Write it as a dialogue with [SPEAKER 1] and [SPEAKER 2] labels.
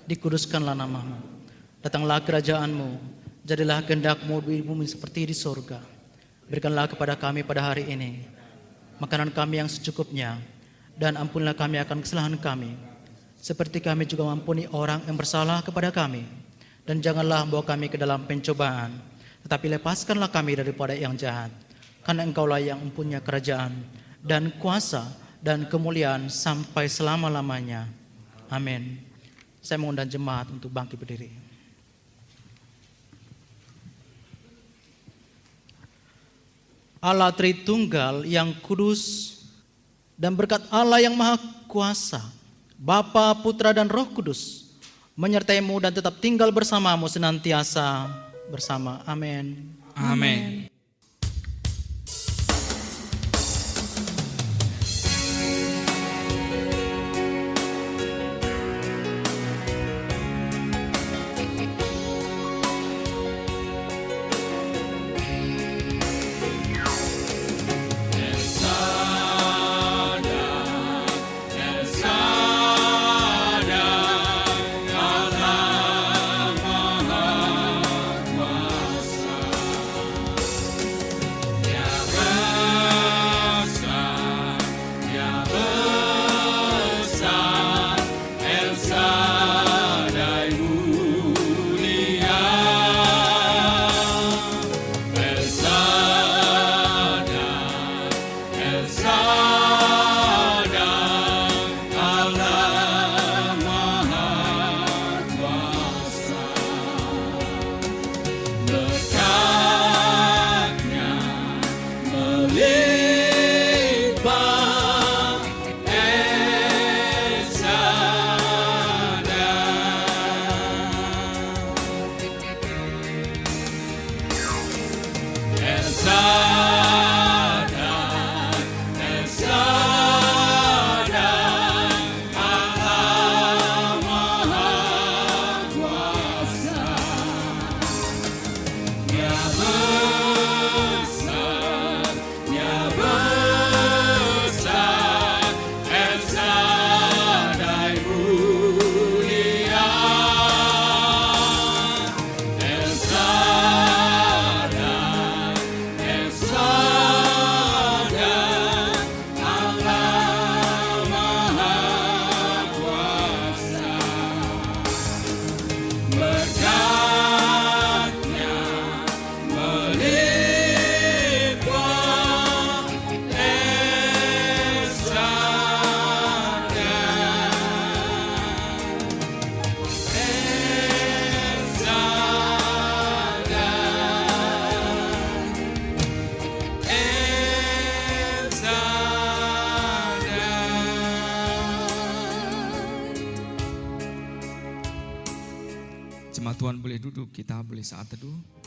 [SPEAKER 1] dikuduskanlah namamu. Datanglah kerajaan-Mu, jadilah kehendak-Mu di bumi seperti di surga. Berikanlah kepada kami pada hari ini makanan kami yang secukupnya, dan ampunilah kami akan kesalahan kami, seperti kami juga mengampuni orang yang bersalah kepada kami. Dan janganlah bawa kami ke dalam pencobaan, tetapi lepaskanlah kami daripada yang jahat. Karena Engkaulah yang mempunyai kerajaan dan kuasa dan kemuliaan sampai selama-lamanya. Amin. Saya mengundang jemaat untuk bangkit berdiri. Allah Tritunggal yang kudus dan berkat Allah yang maha kuasa, Bapa, Putra, dan Roh Kudus menyertaimu dan tetap tinggal bersamamu senantiasa bersama. Amin.
[SPEAKER 2] Amin.
[SPEAKER 3] Jemaat Tuhan boleh duduk, kita boleh saat teduh.